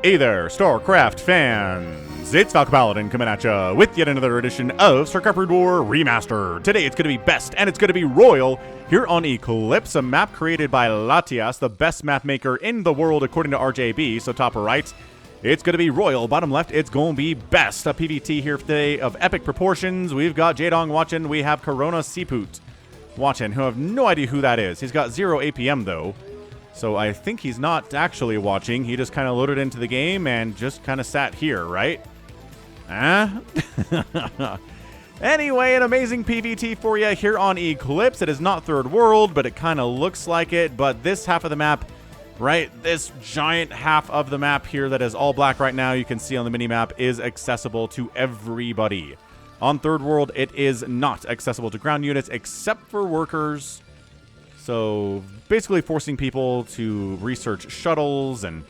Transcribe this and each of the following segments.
Hey there, StarCraft fans! It's Falcon Paladin coming at ya with yet another edition of StarCraft Brood War Remastered. Today it's going to be best, and it's going to be RoyaL here on ECLIPSE, a map created by Latias, the best map maker in the world according to RJB. So top right, it's going to be RoyaL. Bottom left, it's going to be best. A PvT here today of epic proportions. We've got Jaedong watching. We have Corona Seapoot watching, who have no idea who that is. He's got 0 APM though. So I think he's not actually watching. He just kind of loaded into the game and just kind of sat here, right? Anyway, an amazing PvT for you here on ECLIPSE. It is not Third World, but it kind of looks like it. But this half of the map, right, this giant half of the map here that is all black right now, you can see on the mini-map, is accessible to everybody. On Third World, it is not accessible to ground units except for workers. So basically forcing people to research shuttles and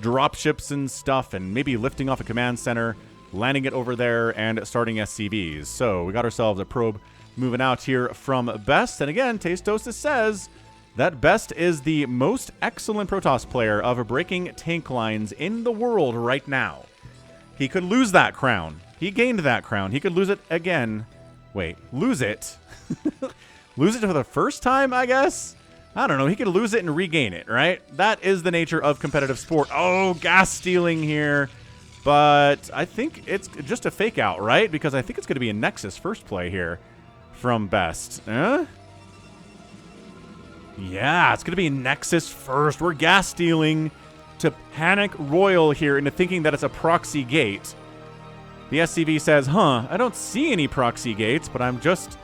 drop ships and stuff, and maybe lifting off a command center, landing it over there, and starting SCVs. So we got ourselves a probe moving out here from Best. And again, Tastosis says that Best is the most excellent Protoss player of breaking tank lines in the world right now. He could lose that crown. He gained that crown. He could lose it again. Wait, lose it? Lose it for the first time, I guess? I don't know. He could lose it and regain it, right? That is the nature of competitive sport. Oh, gas stealing here. But I think it's just a fake out, right? Because I think it's going to be a Nexus first play here from Best. Yeah, it's going to be Nexus first. We're gas stealing to panic RoyaL here into thinking that it's a proxy gate. The SCV says, I don't see any proxy gates, but I'm just,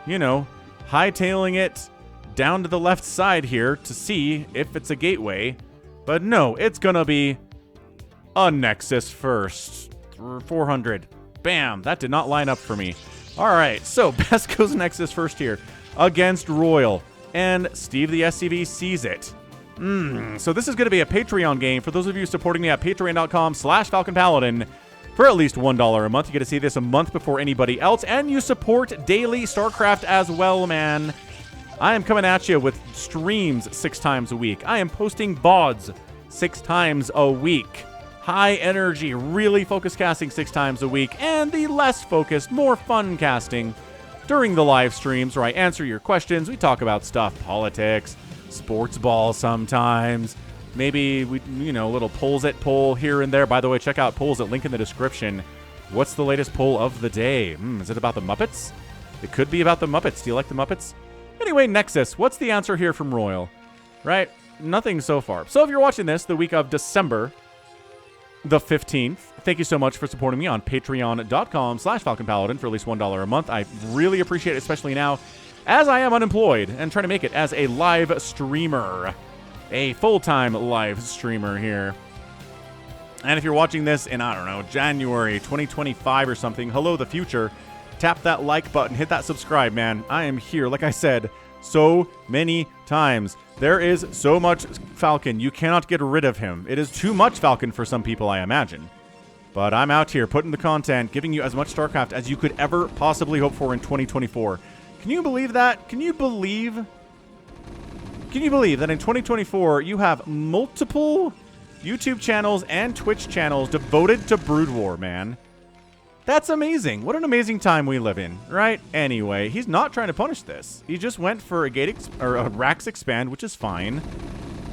you know, hightailing it down to the left side here to see if it's a gateway. But no, it's gonna be a Nexus first. 400. Bam, that did not line up for me. Alright, so Best goes Nexus first here against RoyaL. And Steve the SCV sees it. So this is gonna be a Patreon game. For those of you supporting me at patreon.com/FalconPaladin, for at least $1 a month, you get to see this a month before anybody else, and you support daily StarCraft as well, man. I am coming at you with streams 6 times a week. I am posting VODs 6 times a week. High energy, really focused casting 6 times a week, and the less focused, more fun casting during the live streams where I answer your questions. We talk about stuff, politics, sports ball sometimes. Maybe, a little polls at poll here and there. By the way, check out polls at link in the description. What's the latest poll of the day? Is it about the Muppets? It could be about the Muppets. Do you like the Muppets? Anyway, Nexus. What's the answer here from RoyaL? Right? Nothing so far. So if you're watching this the week of December the 15th, thank you so much for supporting me on patreon.com/FalconPaladin for at least $1 a month. I really appreciate it, especially now as I am unemployed and trying to make it as a live streamer. A full-time live streamer here. And if you're watching this in, I don't know, January 2025 or something, hello the future, tap that like button, hit that subscribe, man. I am here, like I said, so many times. There is so much Falcon, you cannot get rid of him. It is too much Falcon for some people, I imagine. But I'm out here putting the content, giving you as much StarCraft as you could ever possibly hope for in 2024. Can you believe that? Can you believe that in 2024 you have multiple YouTube channels and Twitch channels devoted to Brood War, man? That's amazing. What an amazing time we live in, right? Anyway, he's not trying to punish this. He just went for a Rax expand, which is fine.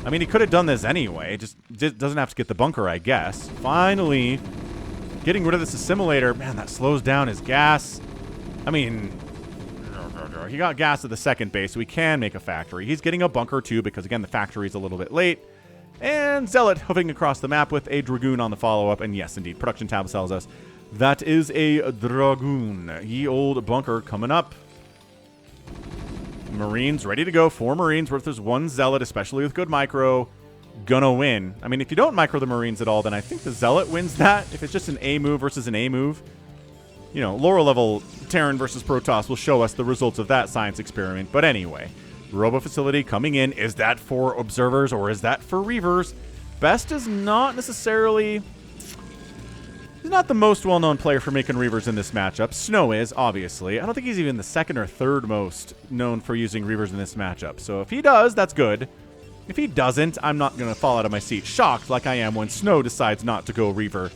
I mean, he could have done this anyway. Just doesn't have to get the bunker, I guess. Finally, getting rid of this assimilator. Man, that slows down his gas. I mean, he got gas at the second base, so he can make a factory. He's getting a bunker too, because again, the factory's a little bit late. And Zealot hoofing across the map with a Dragoon on the follow-up. And yes, indeed, production tab tells us that is a Dragoon. Ye old bunker coming up. Marines ready to go. 4 Marines versus 1 Zealot, especially with good micro. Gonna win. I mean, if you don't micro the Marines at all, then I think the Zealot wins that. If it's just an A move versus an A move, you know, lower level Terran versus Protoss will show us the results of that science experiment. But anyway, Robo Facility coming in. Is that for Observers or is that for Reavers? Best is not necessarily... He's not the most well-known player for making Reavers in this matchup. Snow is, obviously. I don't think he's even the second or third most known for using Reavers in this matchup. So if he does, that's good. If he doesn't, I'm not going to fall out of my seat shocked like I am when Snow decides not to go Reaver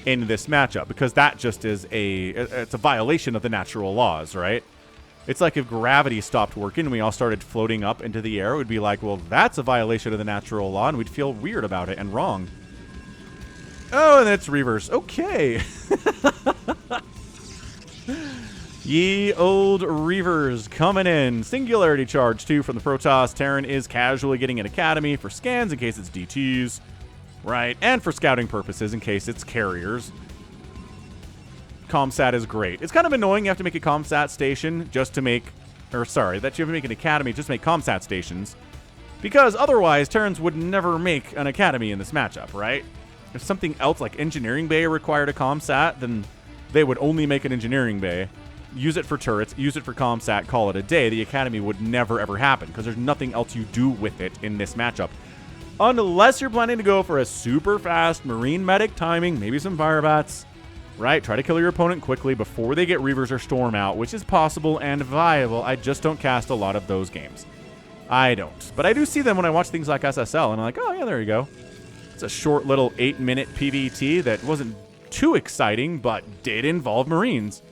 in this matchup, because that just is it's a violation of the natural laws, right? It's like if gravity stopped working and we all started floating up into the air, it would be like, well, that's a violation of the natural law, and we'd feel weird about it and wrong. Oh, and it's Reavers. Okay. Ye old Reavers coming in. Singularity Charge 2 from the Protoss. Terran is casually getting an Academy for scans in case it's DTs. Right, and for scouting purposes in case it's carriers. Comsat is great. It's kind of annoying you have to make a Comsat station just to make... Or, sorry, that you have to make an Academy just to make Comsat stations. Because otherwise, Terrans would never make an Academy in this matchup, right? If something else like Engineering Bay required a Comsat, then they would only make an Engineering Bay. Use it for turrets, use it for Comsat, call it a day. The Academy would never, ever happen, because there's nothing else you do with it in this matchup. Unless you're planning to go for a super fast Marine Medic timing, maybe some Firebats, right? Try to kill your opponent quickly before they get Reavers or Storm out, which is possible and viable. I just don't cast a lot of those games. I don't. But I do see them when I watch things like SSL, and I'm like, oh, yeah, there you go. It's a short little 8-minute PvT that wasn't too exciting, but did involve Marines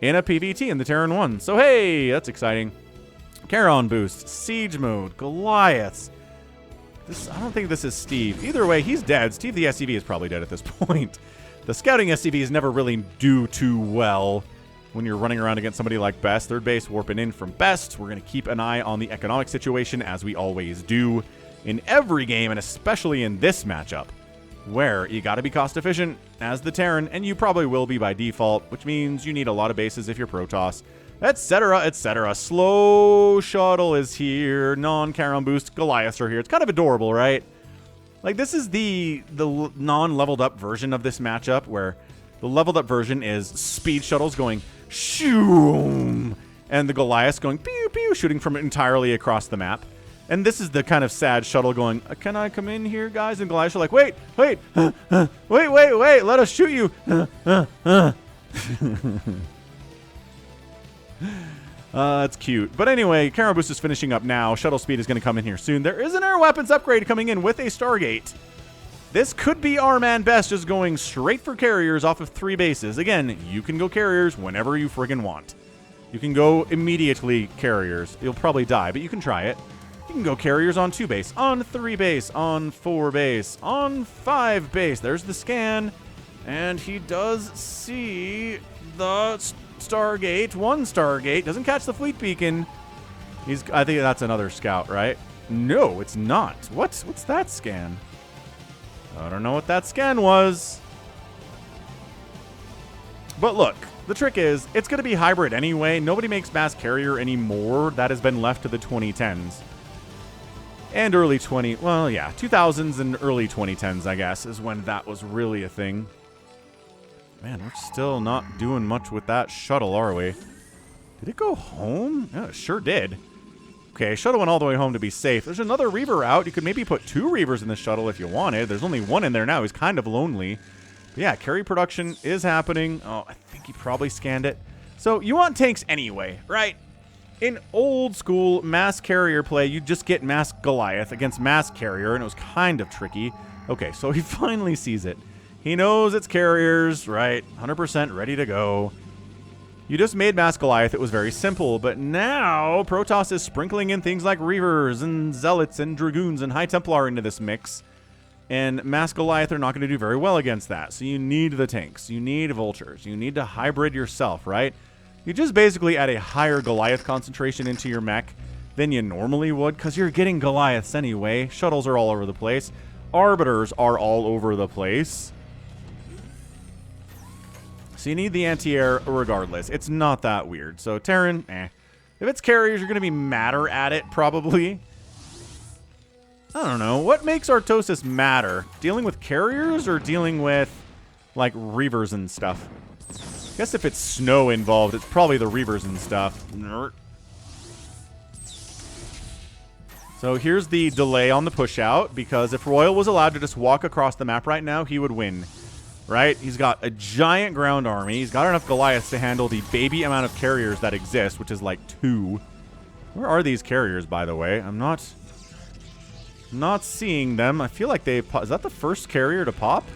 in a PvT in the Terran 1. So, hey, that's exciting. Charon boost, Siege mode, Goliaths. I don't think this is Steve. Either way, he's dead. Steve the SCV is probably dead at this point. The scouting SCVs never really do too well when you're running around against somebody like Best. Third base warping in from Best. We're going to keep an eye on the economic situation, as we always do in every game, and especially in this matchup, where you got to be cost efficient as the Terran, and you probably will be by default, which means you need a lot of bases if you're Protoss, etc., etc. Slow Shuttle is here. Non-Charon boost Goliaths are here. It's kind of adorable, right? Like, this is the non-leveled up version of this matchup, where the leveled up version is Speed Shuttles going shoom, and the Goliaths going pew pew, shooting from entirely across the map. And this is the kind of sad shuttle going, can I come in here, guys? And Goliaths are like, wait, wait, wait, let us shoot you. It's cute. But anyway, Charon boost is finishing up now. Shuttle speed is going to come in here soon. There is an air weapons upgrade coming in with a Stargate. This could be our man Best just going straight for carriers off of 3 bases. Again, you can go carriers whenever you friggin' want. You can go immediately carriers. You'll probably die, but you can try it. You can go carriers on 2 base, on 3 base, on 4 base, on 5 base. There's the scan, and he does see the Stargate. 1 Stargate. Doesn't catch the fleet beacon. I think that's another scout, right? No, it's not. What's that scan? I don't know what that scan was. But look, the trick is, it's going to be hybrid anyway. Nobody makes mass carrier anymore. That has been left to the 2010s. And early 2000s and early 2010s, I guess, is when that was really a thing. Man, we're still not doing much with that shuttle, are we? Did it go home? Yeah, it sure did. Okay, shuttle went all the way home to be safe. There's another Reaver out. You could maybe put 2 Reavers in the shuttle if you wanted. There's only 1 in there now. He's kind of lonely. But yeah, carry production is happening. Oh, I think he probably scanned it. So you want tanks anyway, right? In old school mass carrier play, you just get mass Goliath against mass carrier, and it was kind of tricky. Okay, so he finally sees it. He knows it's carriers, right? 100% ready to go. You just made mass Goliath. It was very simple, but now Protoss is sprinkling in things like Reavers and Zealots and Dragoons and High Templar into this mix. And mass Goliath are not going to do very well against that. So you need the tanks. You need vultures. You need to hybrid yourself, right? You just basically add a higher Goliath concentration into your mech than you normally would, because you're getting Goliaths anyway. Shuttles are all over the place. Arbiters are all over the place. So you need the anti-air regardless. It's not that weird. So Terran, If it's carriers, you're going to be madder at it, probably. I don't know. What makes Artosis matter? Dealing with carriers or dealing with, like, Reavers and stuff? I guess if it's snow involved, it's probably the Reavers and stuff. So here's the delay on the push out, because if RoyaL was allowed to just walk across the map right now, he would win. Right? He's got a giant ground army. He's got enough Goliaths to handle the baby amount of carriers that exist, which is like 2. Where are these carriers, by the way? I'm not... Not seeing them. I feel like they... Is that the first carrier to pop?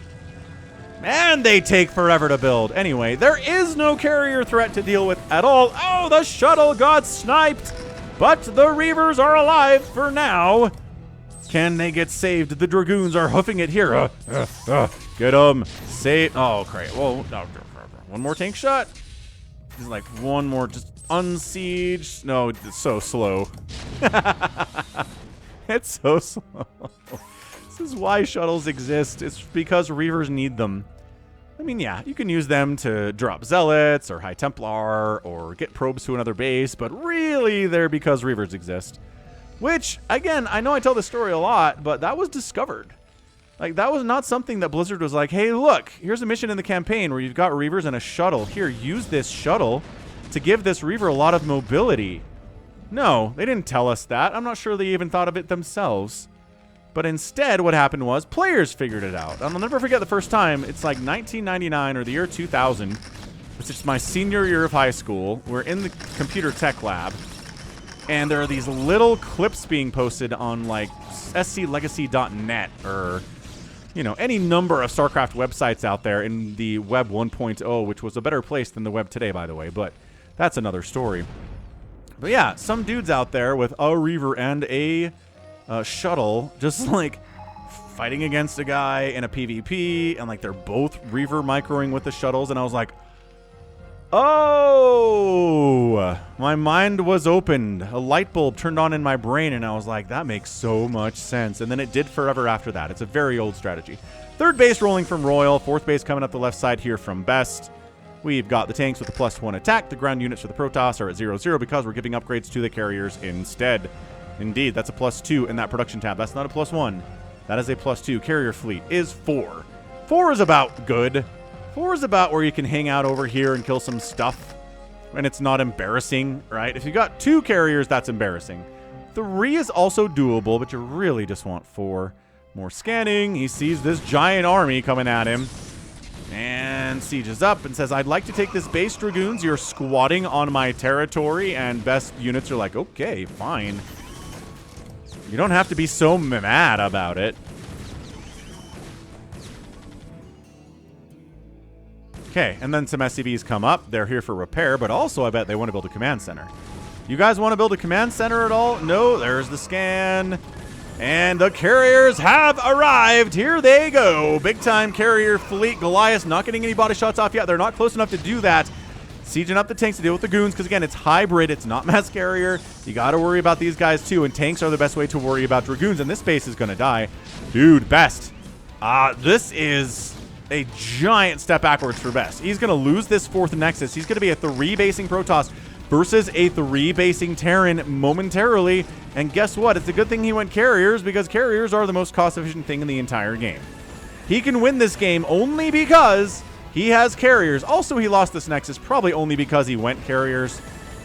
Man, they take forever to build. Anyway, there is no carrier threat to deal with at all. Oh, the shuttle got sniped. But the Reavers are alive for now. Can they get saved? The Dragoons are hoofing it here. Get them. Save. Oh, great. Well, no, one more tank shot. Just like one more. Just unsiege. No, it's so slow. It's so slow. This is why shuttles exist. It's because Reavers need them. I mean, yeah, you can use them to drop Zealots or High Templar or get probes to another base, but really they're because Reavers exist. Which, again, I know I tell this story a lot, but that was discovered. Like, that was not something that Blizzard was like, hey, look, here's a mission in the campaign where you've got Reavers and a shuttle. Here, use this shuttle to give this Reaver a lot of mobility. No, they didn't tell us that. I'm not sure they even thought of it themselves. But instead, what happened was players figured it out. And I'll never forget the first time. It's like 1999 or the year 2000, which is my senior year of high school. We're in the computer tech lab. And there are these little clips being posted on like sclegacy.net or, you know, any number of StarCraft websites out there in the Web 1.0, which was a better place than the web today, by the way. But that's another story. But yeah, some dudes out there with a Reaver and a shuttle just like fighting against a guy in a PvP, and like they're both Reaver microing with the shuttles, and I was like, oh, my mind was opened. A light bulb turned on in my brain, and I was like, that makes so much sense. And then it did forever after that. It's a very old strategy. Third base rolling from RoyaL, fourth base coming up the left side here from Best. We've got the tanks with the +1 attack. The ground units for the Protoss are at 0-0 because we're giving upgrades to the carriers instead. Indeed, that's a +2 in that production tab. That's not a +1. That is a +2. Carrier fleet is 4. 4 is about good. 4 is about where you can hang out over here and kill some stuff. And it's not embarrassing, right? If you got 2 carriers, that's embarrassing. 3 is also doable, but you really just want 4. More scanning. He sees this giant army coming at him. And sieges up and says, I'd like to take this base, Dragoons. You're squatting on my territory. And Best units are like, okay, fine. You don't have to be so mad about it. Okay, and then some SCVs come up. They're here for repair, but also I bet they want to build a command center. You guys want to build a command center at all? No, there's the scan. And the carriers have arrived. Here they go. Big time carrier fleet. Goliath not getting any body shots off yet. They're not close enough to do that. Sieging up the tanks to deal with the goons, because again, it's hybrid. It's not mass carrier. You got to worry about these guys too, and tanks are the best way to worry about Dragoons, and this base is going to die. Dude, Best. This is a giant step backwards for Best. He's going to lose this 4th Nexus. He's going to be a 3-basing Protoss versus a 3-basing Terran momentarily. And guess what? It's a good thing he went carriers, because carriers are the most cost-efficient thing in the entire game. He can win this game only because he has carriers. Also, he lost this Nexus probably only because he went carriers.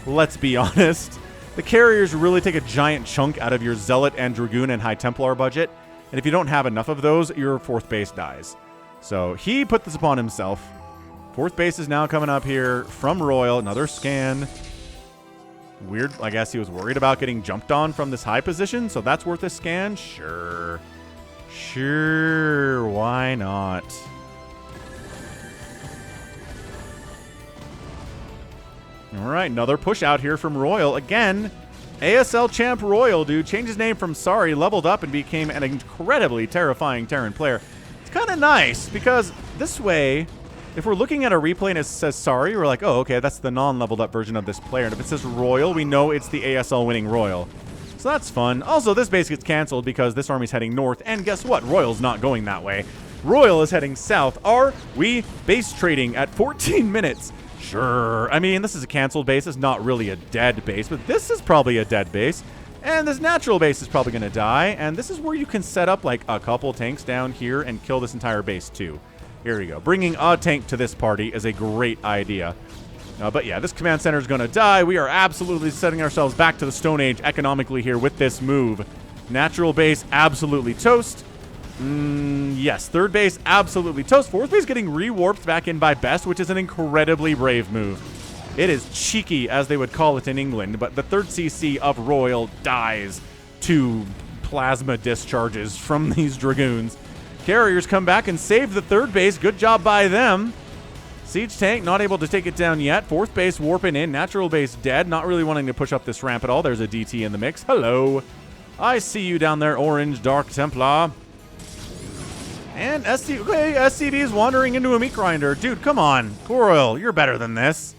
Let's be honest. The carriers really take a giant chunk out of your Zealot and Dragoon and High Templar budget. And if you don't have enough of those, your 4th base dies. So he put this upon himself. 4th base is now coming up here from RoyaL. Another scan. Weird. I guess he was worried about getting jumped on from this high position, so that's worth a scan? Sure. Sure. Why not? All right, another push out here from RoyaL. Again, ASL champ RoyaL, dude. Changed his name from Sorry, leveled up, and became an incredibly terrifying Terran player. It's kind of nice, because this way, if we're looking at a replay and it says Sorry, we're like, oh, okay, that's the non-leveled up version of this player. And if it says RoyaL, we know it's the ASL winning RoyaL. So that's fun. Also, this base gets canceled because this army's heading north. And guess what? RoyaL's not going that way. RoyaL is heading south. Are we base trading at 14 minutes? Sure. I mean, this is a canceled base. It's not really a dead base, but this is probably a dead base. And this natural base is probably going to die. And this is where you can set up like a couple tanks down here and kill this entire base too. Here we go. Bringing a tank to this party is a great idea. But yeah, this command center is going to die. We are absolutely setting ourselves back to the Stone Age economically here with this move. Natural base, absolutely toast. Yes, 3rd base, absolutely toast. 4th base getting rewarped back in by Best, which is an incredibly brave move. It is cheeky, as they would call it in England, but the 3rd CC of RoyaL dies to plasma discharges from these Dragoons. Carriers come back and save the third base. Good job by them. Siege tank not able to take it down yet. Fourth base warping in. Natural base dead. Not really wanting to push up this ramp at all. There's a DT in the mix. Hello. I see you down there, Orange Dark Templar. And SCV is wandering into a meat grinder. Dude, come on. RoyaL, you're better than this.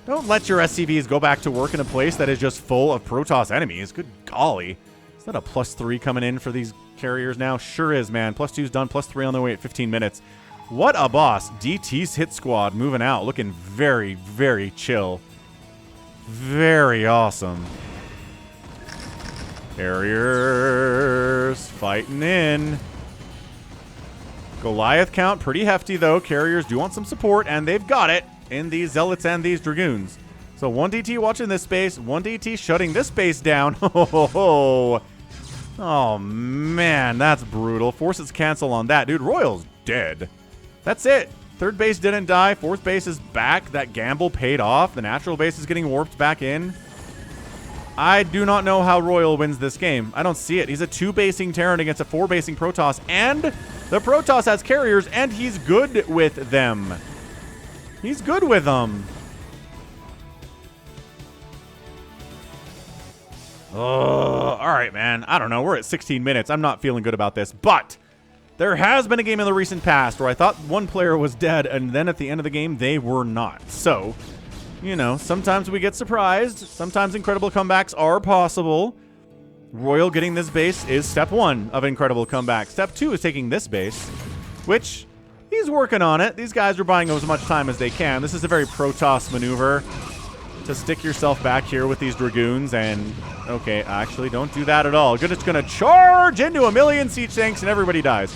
Don't let your SCVs go back to work in a place that is just full of Protoss enemies. Good golly. Is that a +3 coming in for these carriers now? Sure is, man. +2's done. +3 on the way at 15 minutes. What a boss. DT's hit squad moving out. Looking very, very chill. Very awesome. Carriers fighting in. Goliath count pretty hefty, though. Carriers do want some support, and they've got it in these Zealots and these Dragoons. So 1 DT watching this space, 1 DT shutting this space down. Oh, man, that's brutal. Forces cancel on that. Dude, RoyaL's dead. That's it. Third base didn't die. Fourth base is back. That gamble paid off. The natural base is getting warped back in. I do not know how RoyaL wins this game. I don't see it. He's a 2-basing Terran against a 4-basing Protoss, and the Protoss has carriers, and he's good with them. He's good with them. All right, man. I don't know. We're at 16 minutes. I'm not feeling good about this, but there has been a game in the recent past where I thought one player was dead, and then at the end of the game, they were not. So, you know, sometimes we get surprised. Sometimes incredible comebacks are possible. RoyaL getting this base is step 1 of incredible comeback. Step 2 is taking this base, which he's working on it. These guys are buying as much time as they can. This is a very Protoss maneuver to stick yourself back here with these Dragoons. And, okay, actually, don't do that at all. It's going to charge into a million siege tanks and everybody dies.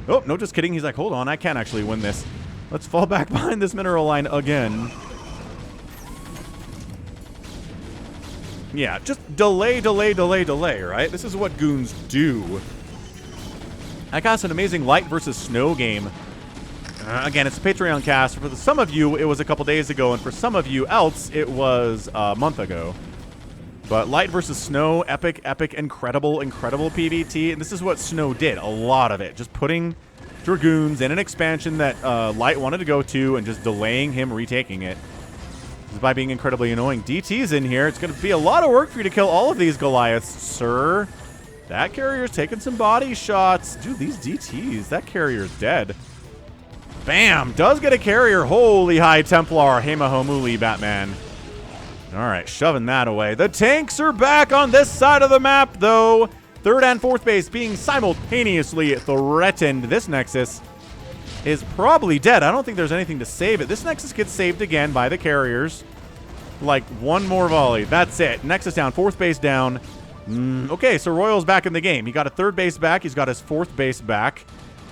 Oh, no, just kidding. He's like, hold on, I can actually win this. Let's fall back behind this mineral line again. Yeah, just delay, right? This is what goons do. I got an amazing light versus snow game. Again, it's a Patreon cast. For some of you, it was a couple days ago, and for some of you else, it was a month ago. But light versus snow, epic, incredible PvT. And this is what snow did, a lot of it. Just putting Dragoons in an expansion that light wanted to go to and just delaying him retaking it. By being incredibly annoying. DT's in here. It's going to be a lot of work for you to kill all of these Goliaths, sir. That carrier's taking some body shots. Dude, these DTs. That carrier's dead. Bam! Does get a carrier. Holy High Templar. Hemahomuli, Batman. Alright, shoving that away. The tanks are back on this side of the map, though. Third and fourth base being simultaneously threatened. This Nexus is probably dead. I don't think there's anything to save it. This Nexus gets saved again by the carriers. Like, one more volley. That's it. Nexus down. Fourth base down. Okay, so RoyaL's back in the game. He got a third base back. He's got his fourth base back.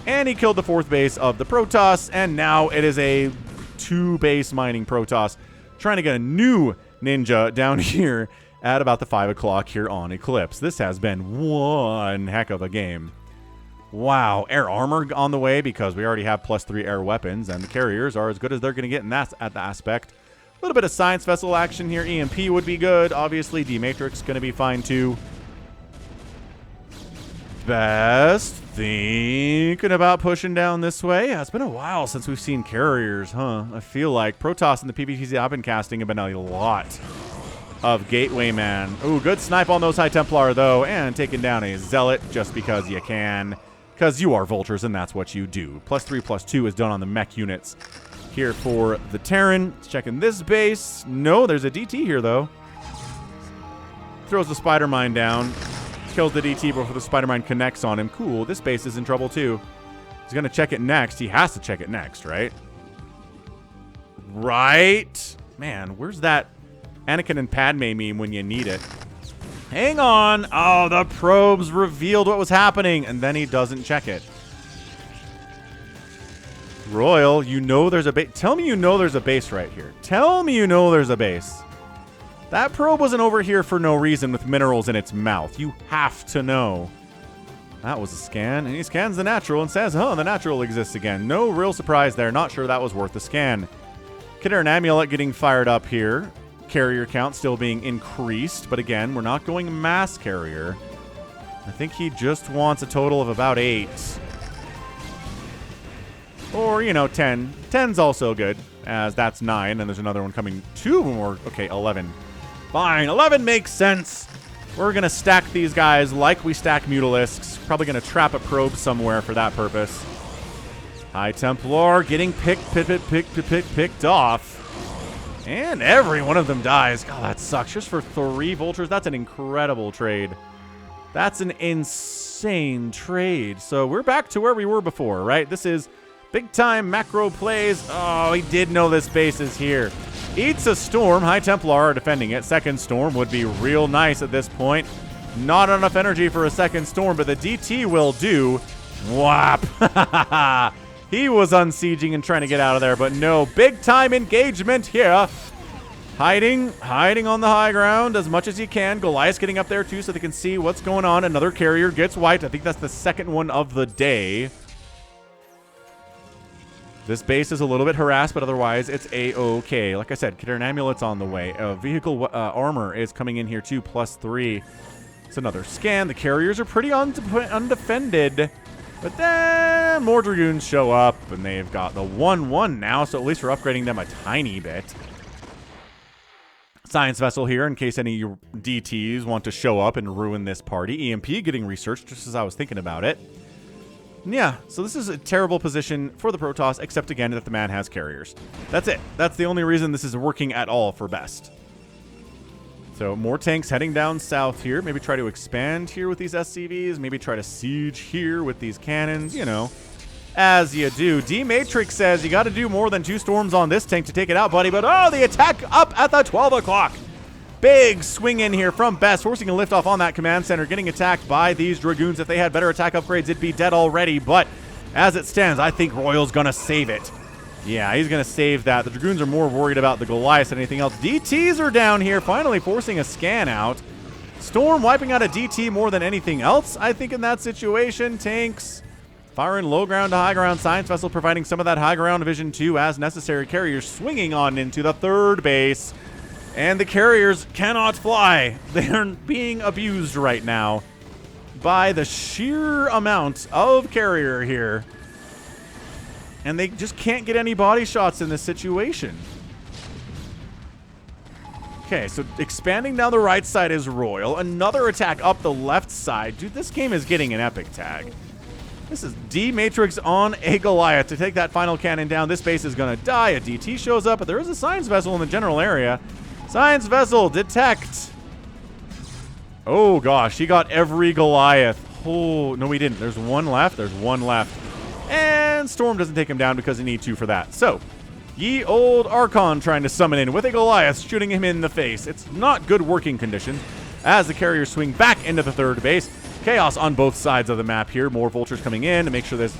And he killed the fourth base of the Protoss. And now it is a 2-base mining Protoss. Trying to get a new ninja down here at about the 5 o'clock here on Eclipse. This has been one heck of a game. Wow, air armor on the way because we already have +3 air weapons, and the carriers are as good as they're going to get in that at the aspect. A little bit of science vessel action here. EMP would be good. Obviously, D-Matrix going to be fine too. Best thinking about pushing down this way. Yeah, it's been a while since we've seen carriers, huh? I feel like Protoss and the PvTs I've been casting have been a lot of Gateway Man. Ooh, good snipe on those High Templar, though, and taking down a Zealot just because you can. Because you are Vultures, and that's what you do. +3/+2 is done on the mech units. Here for the Terran. Checking this base. No, there's a DT here, though. Throws the Spider Mine down. Kills the DT before the Spider Mine connects on him. Cool, this base is in trouble, too. He's going to check it next. He has to check it next, right? Right? Man, where's that Anakin and Padme meme when you need it? Hang on. Oh, the probes revealed what was happening, and then he doesn't check it. RoyaL, you know there's a base. Tell me you know there's a base right here. Tell me you know there's a base. That probe wasn't over here for no reason with minerals in its mouth. You have to know. That was a scan, and he scans the natural and says, oh, the natural exists again. No real surprise there. Not sure that was worth the scan. Kidder and Amulet getting fired up here. Carrier count still being increased, but again, we're not going mass carrier. I think he just wants a total of about 8. Or, you know, 10. 10's also good, as that's 9, and there's another one coming. 2 more. Okay, 11. Fine, 11 makes sense. We're going to stack these guys like we stack Mutalisks. Probably going to trap a probe somewhere for that purpose. High Templar getting picked off. And every one of them dies. God, that sucks. Just for 3 vultures, that's an incredible trade. That's an insane trade. So we're back to where we were before, right? This is big time macro plays. Oh, he did know this base is here. Eats a storm. High Templar are defending it. Second storm would be real nice at this point. Not enough energy for a second storm, but the DT will do. Whap. He was unsieging and trying to get out of there, but no. Big time engagement here. Hiding on the high ground as much as he can. Goliath getting up there too so they can see what's going on. Another carrier gets wiped. I think that's the second one of the day. This base is a little bit harassed, but otherwise it's A-OK. Like I said, Kittern Amulet's on the way. Vehicle armor is coming in here too, +3. It's another scan. The carriers are pretty undefended. But then more Dragoons show up, and they've got the 1-1 now, so at least we're upgrading them a tiny bit. Science Vessel here in case any DTs want to show up and ruin this party. EMP getting researched just as I was thinking about it. Yeah, so this is a terrible position for the Protoss, except again that the man has carriers. That's it. That's the only reason this is working at all for best. So more tanks heading down south here. Maybe try to expand here with these SCVs. Maybe try to siege here with these cannons, you know, as you do. D-Matrix says you got to do more than 2 storms on this tank to take it out, buddy. But oh, the attack up at the 12 o'clock. Big swing in here from Best, forcing a liftoff on that command center, getting attacked by these Dragoons. If they had better attack upgrades, it'd be dead already. But as it stands, I think RoyaL's going to save it. Yeah, he's going to save that. The Dragoons are more worried about the Goliath than anything else. DTs are down here, finally forcing a scan out. Storm wiping out a DT more than anything else, I think, in that situation. Tanks firing low ground to high ground. Science Vessel providing some of that high ground vision, too, as necessary. Carriers swinging on into the 3rd base. And the carriers cannot fly. They're being abused right now by the sheer amount of carrier here. And they just can't get any body shots in this situation. Okay, so expanding down the right side is RoyaL. Another attack up the left side. Dude, this game is getting an epic tag. This is D-Matrix on a Goliath to take that final cannon down. This base is going to die. A DT shows up, but there is a Science Vessel in the general area. Science Vessel, detect. Oh, gosh, he got every Goliath. Oh, no, he didn't. There's one left. There's one left. And Storm doesn't take him down because he needs 2 for that. So, ye old Archon trying to summon in with a Goliath, shooting him in the face. It's not good working conditions as the carriers swing back into the 3rd base. Chaos on both sides of the map here. More vultures coming in to make sure this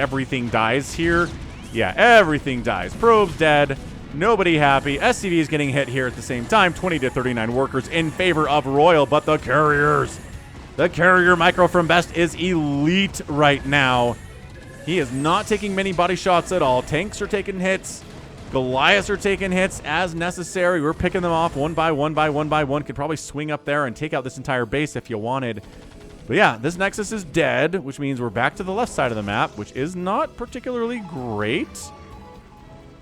everything dies here. Yeah, everything dies. Probes dead. Nobody happy. SCV is getting hit here at the same time. 20 to 39 workers in favor of RoyaL, but the carriers. The carrier micro from Best is elite right now. He is not taking many body shots at all. Tanks are taking hits. Goliaths are taking hits as necessary. We're picking them off one by one by one by one. Could probably swing up there and take out this entire base if you wanted. But yeah, this Nexus is dead, which means we're back to the left side of the map, which is not particularly great.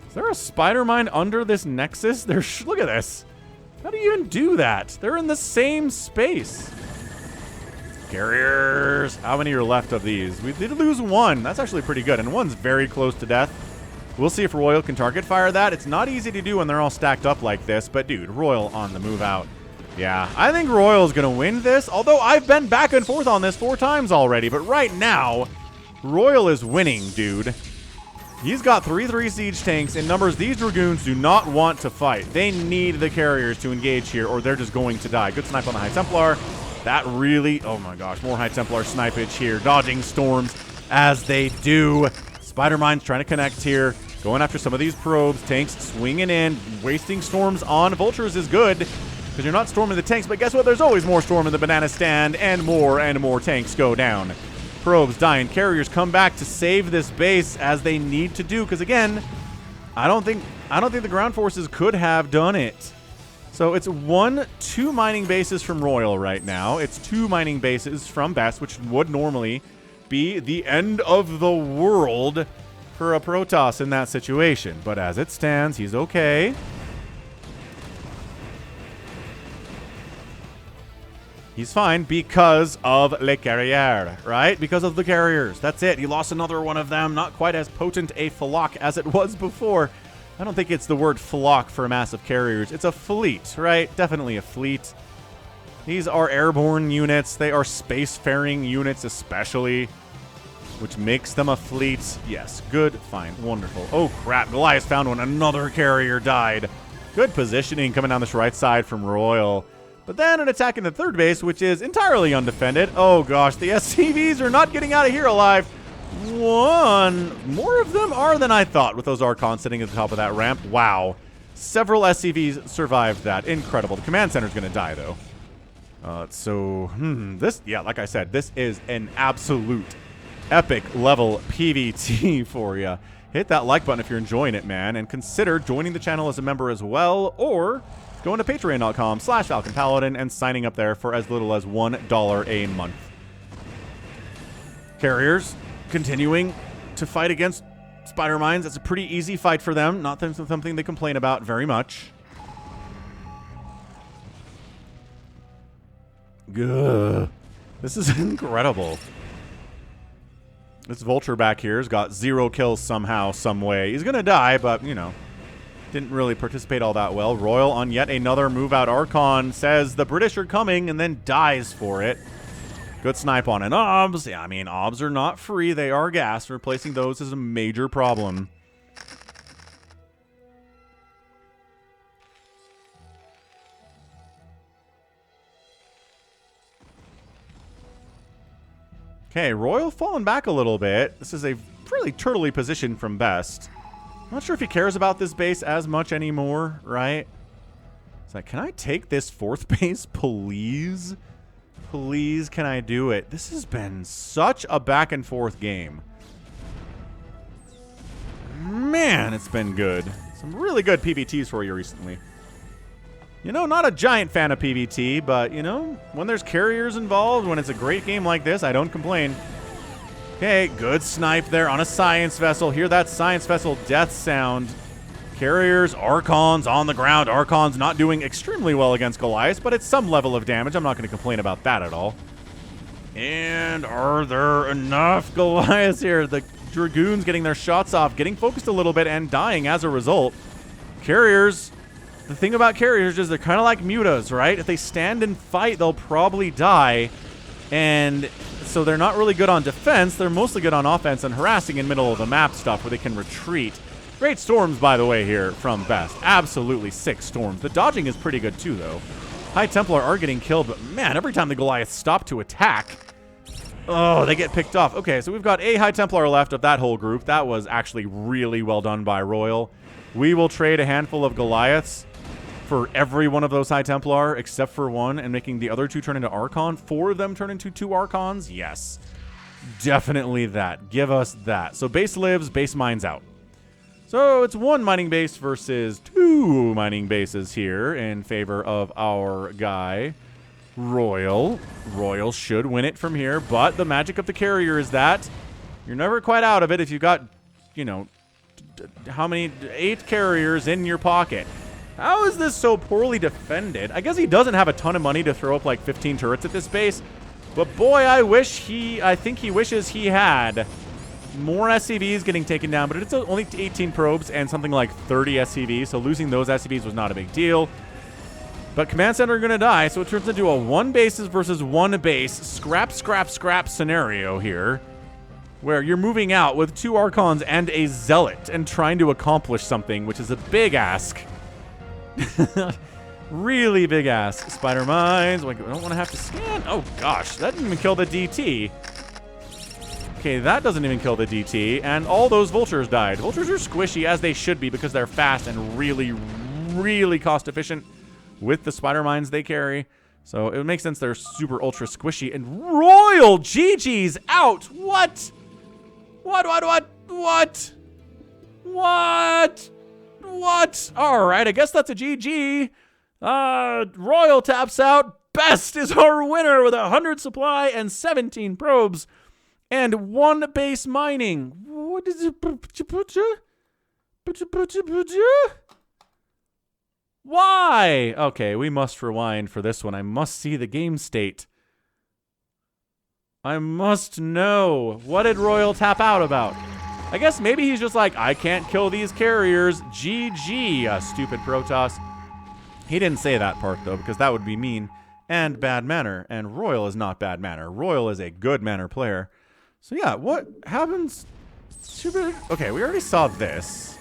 Is there a spider mine under this Nexus? Look at this. How do you even do that? They're in the same space. Carriers. How many are left of these? We did lose 1. That's actually pretty good. And 1's very close to death. We'll see if RoyaL can target fire that. It's not easy to do when they're all stacked up like this. But, dude, RoyaL on the move out. Yeah, I think RoyaL's going to win this. Although I've been back and forth on this 4 times already. But right now, RoyaL is winning, dude. He's got 3-3 siege tanks in numbers. These Dragoons do not want to fight. They need the carriers to engage here or they're just going to die. Good snipe on the High Templar. That really, oh my gosh, more High Templar snipage here. Dodging storms as they do. Spider Mine's trying to connect here. Going after some of these probes. Tanks swinging in. Wasting storms on vultures is good because you're not storming the tanks. But guess what? There's always more storm in the banana stand and more tanks go down. Probes dying. Carriers come back to save this base as they need to do because again, I don't think the ground forces could have done it. So it's 2 mining bases from RoyaL right now. It's 2 mining bases from Best, which would normally be the end of the world for a Protoss in that situation. But as it stands, he's okay. He's fine because of Le Carrier, right? Because of the carriers. That's it. He lost another one of them. Not quite as potent a flock as it was before. I don't think it's the word flock for massive carriers. It's a fleet, right? Definitely a fleet. These are airborne units. They are spacefaring units especially, which makes them a fleet. Yes, good, fine, wonderful. Oh, crap. Goliath found one. Another carrier died. Good positioning coming down this right side from RoyaL. But then an attack in the third base, which is entirely undefended. Oh, gosh, the SCVs are not getting out of here alive. One. More of them are than I thought with those Archons sitting at the top of that ramp. Wow. Several SCVs survived that. Incredible. The command center's going to die, though. This, yeah, like I said, this is an absolute epic level PvT for you. Hit that like button if you're enjoying it, man. And consider joining the channel as a member as well, or going to patreon.com/Falcon Paladin and signing up there for as little as $1 a month. Carriers continuing to fight against spider mines. It's a pretty easy fight for them. Not something they complain about very much. Gah. This is incredible. This Vulture back here has got 0 kills somehow, some way. He's going to die, but, you know, didn't really participate all that well. RoyaL on yet another move out. Archon says the British are coming and then dies for it. Good snipe on an OBS. Yeah, I mean, OBS are not free. They are gas. Replacing those is a major problem. Okay, RoyaL falling back a little bit. This is a really turtly position from Best. I'm not sure if he cares about this base as much anymore, right? It's like, can I take this 4th base, please? Please, can I do it? This has been such a back and forth game. Man, it's been good. Some really good PvTs for you recently. You know, not a giant fan of PvT, but, you know, when there's carriers involved, when it's a great game like this, I don't complain. Okay, good snipe there on a science vessel. Hear that science vessel death sound. Carriers, Archons on the ground. Archons not doing extremely well against Goliath, but it's some level of damage. I'm not going to complain about that at all. And are there enough Goliaths here? The Dragoons getting their shots off, getting focused a little bit, and dying as a result. Carriers, the thing about carriers is they're kind of like mutas, right? If they stand and fight, they'll probably die. And so they're not really good on defense. They're mostly good on offense and harassing in middle of the map stuff where they can retreat. Great storms, by the way, here from Best. Absolutely sick storms. The dodging is pretty good, too, though. High Templar are getting killed, but, man, every time the Goliaths stop to attack, oh, they get picked off. Okay, so we've got a High Templar left of that whole group. That was actually really well done by RoyaL. We will trade a handful of Goliaths for every one of those High Templar, except for one, and making the other 2 turn into Archon. 4 of them turn into 2 Archons? Yes. Definitely that. Give us that. So base lives, base mines out. So it's 1 mining base versus 2 mining bases here in favor of our guy, RoyaL. RoyaL should win it from here, but the magic of the carrier is that you're never quite out of it if you've got, you know, how many? 8 carriers in your pocket. How is this so poorly defended? I guess he doesn't have a ton of money to throw up like 15 turrets at this base, but boy, I think he wishes he had. More SCVs getting taken down, but it's only 18 probes and something like 30 SCVs, so losing those SCVs was not a big deal. But command center are going to die, so it turns into a 1 bases versus 1 base scrap scenario here, where you're moving out with 2 Archons and a Zealot and trying to accomplish something, which is a big ask. Really big ask. Spider mines. Like, I don't want to have to scan. Oh, gosh. That didn't even kill the DT. Okay, that doesn't even kill the DT, and all those Vultures died. Vultures are squishy, as they should be, because they're fast and really, really cost-efficient with the spider mines they carry. So it makes sense they're super ultra squishy. And RoyaL GG's out! What? What? Alright, I guess that's a GG. Royal taps out. Best is our winner with 100 supply and 17 probes and 1 base mining. What is it? Why? Okay, we must rewind for this one. I must see the game state. I must know. What did Royal tap out about? I guess maybe he's just like, I can't kill these carriers. GG, stupid Protoss. He didn't say that part, though, because that would be mean and bad manner. And Royal is not bad manner. Royal is a good manner player. So, yeah, what happens? Okay, we already saw this.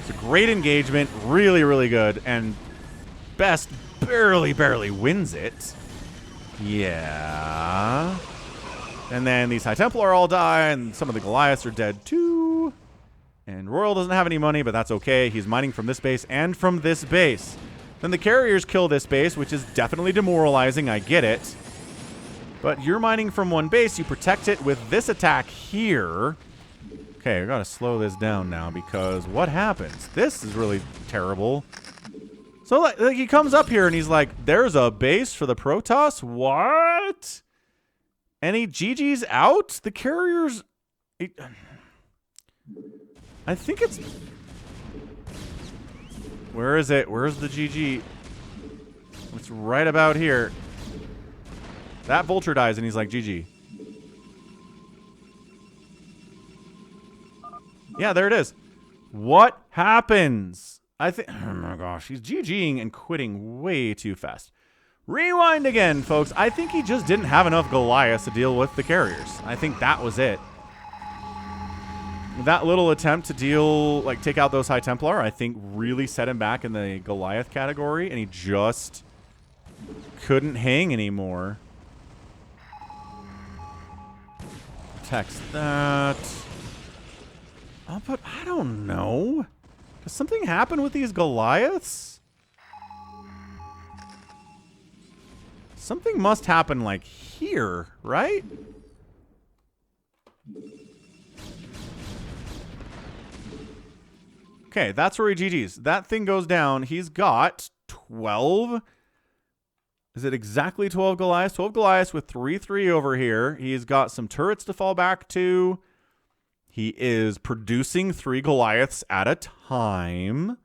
It's a great engagement. Really, really good. And Best barely wins it. Yeah. And then these High Templar all die, and some of the Goliaths are dead, too. And Royal doesn't have any money, but that's okay. He's mining from this base and from this base. Then the carriers kill this base, which is definitely demoralizing. I get it. But you're mining from one base. You protect it with this attack here. Okay, we got to slow this down now because what happens? This is really terrible. So like he comes up here and he's like, there's a base for the Protoss? What? And he GG's out? The carriers... I think it's... Where is it? Where's the GG? It's right about here. That vulture dies and he's like, GG. Yeah, there it is. What happens? I think... Oh my gosh, he's GGing and quitting way too fast. Rewind again, folks. I think he just didn't have enough Goliaths to deal with the carriers. I think that was it. That little attempt to deal, like, take out those High Templar, I think really set him back in the Goliath category, and he just couldn't hang anymore. Text that. Oh, but I don't know. Does something happen with these Goliaths? Something must happen, like, here, right? Okay, that's where he GG's. That thing goes down. He's got 12. Is it exactly 12 Goliaths? 12 Goliaths with 3/3 over here. He's got some turrets to fall back to. He is producing 3 Goliaths at a time.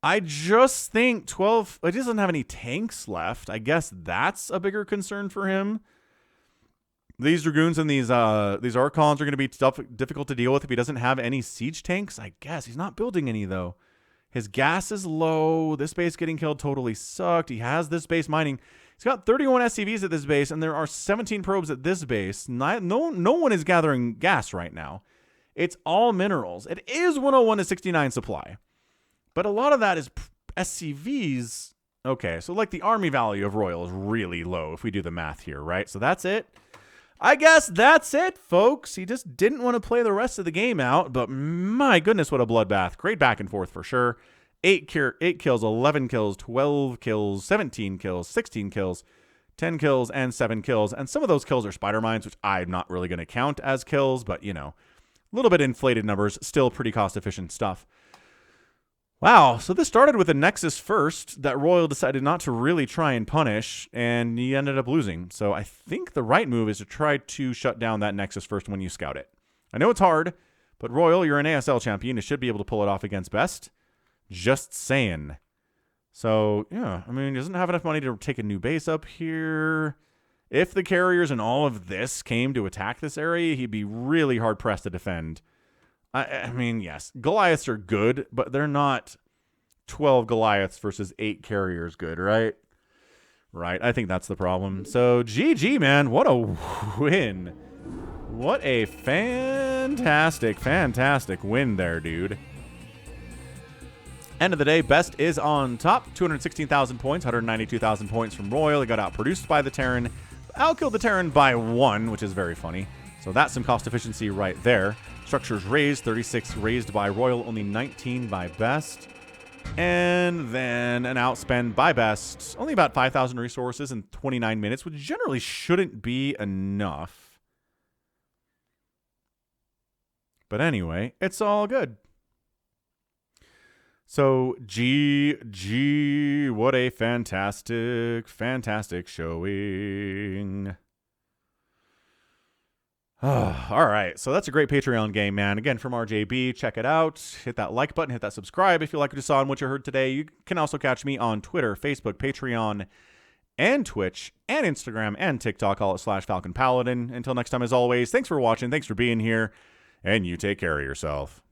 I just think 12... He doesn't have any tanks left. I guess that's a bigger concern for him. These Dragoons and these Archons are going to be difficult to deal with if he doesn't have any siege tanks. I guess he's not building any, though. His gas is low. This base getting killed totally sucked. He has this base mining. He's got 31 SCVs at this base, and there are 17 probes at this base. No one is gathering gas right now. It's all minerals. It is 101 to 69 supply. But a lot of that is SCVs. Okay, so like the army value of Royal is really low if we do the math here, right? So that's it. I guess that's it, folks. He just didn't want to play the rest of the game out, but my goodness, what a bloodbath. Great back and forth for sure. 8 kills, 11 kills, 12 kills, 17 kills, 16 kills, 10 kills, and 7 kills. And some of those kills are spider mines, which I'm not really going to count as kills, but, you know, a little bit inflated numbers, still pretty cost-efficient stuff. Wow, so this started with a Nexus first that Royal decided not to really try and punish, and he ended up losing. So I think the right move is to try to shut down that Nexus first when you scout it. I know it's hard, but Royal, you're an ASL champion. You should be able to pull it off against Best. Just saying. So, yeah, I mean, he doesn't have enough money to take a new base up here. If the carriers and all of this came to attack this area, he'd be really hard-pressed to defend. I mean, yes, Goliaths are good, but they're not 12 Goliaths versus 8 carriers good, right? Right, I think that's the problem. So, GG, man. What a win. What a fantastic win there, dude. End of the day, Best is on top. 216,000 points, 192,000 points from Royal. He got outproduced by the Terran. Outkilled the Terran by 1, which is very funny. So that's some cost efficiency right there. Structures raised, 36 raised by Royal, only 19 by Best. And then an outspend by Best. Only about 5,000 resources in 29 minutes, which generally shouldn't be enough. But anyway, it's all good. So, GG, what a fantastic, fantastic showing. All right, so that's a great Patreon game, man. Again, from RJB, check it out. Hit that like button, hit that subscribe if you like what you saw and what you heard today. You can also catch me on Twitter, Facebook, Patreon, and Twitch, and Instagram, and TikTok, all at /Falcon Paladin. Until next time, as always, thanks for watching, thanks for being here, and you take care of yourself.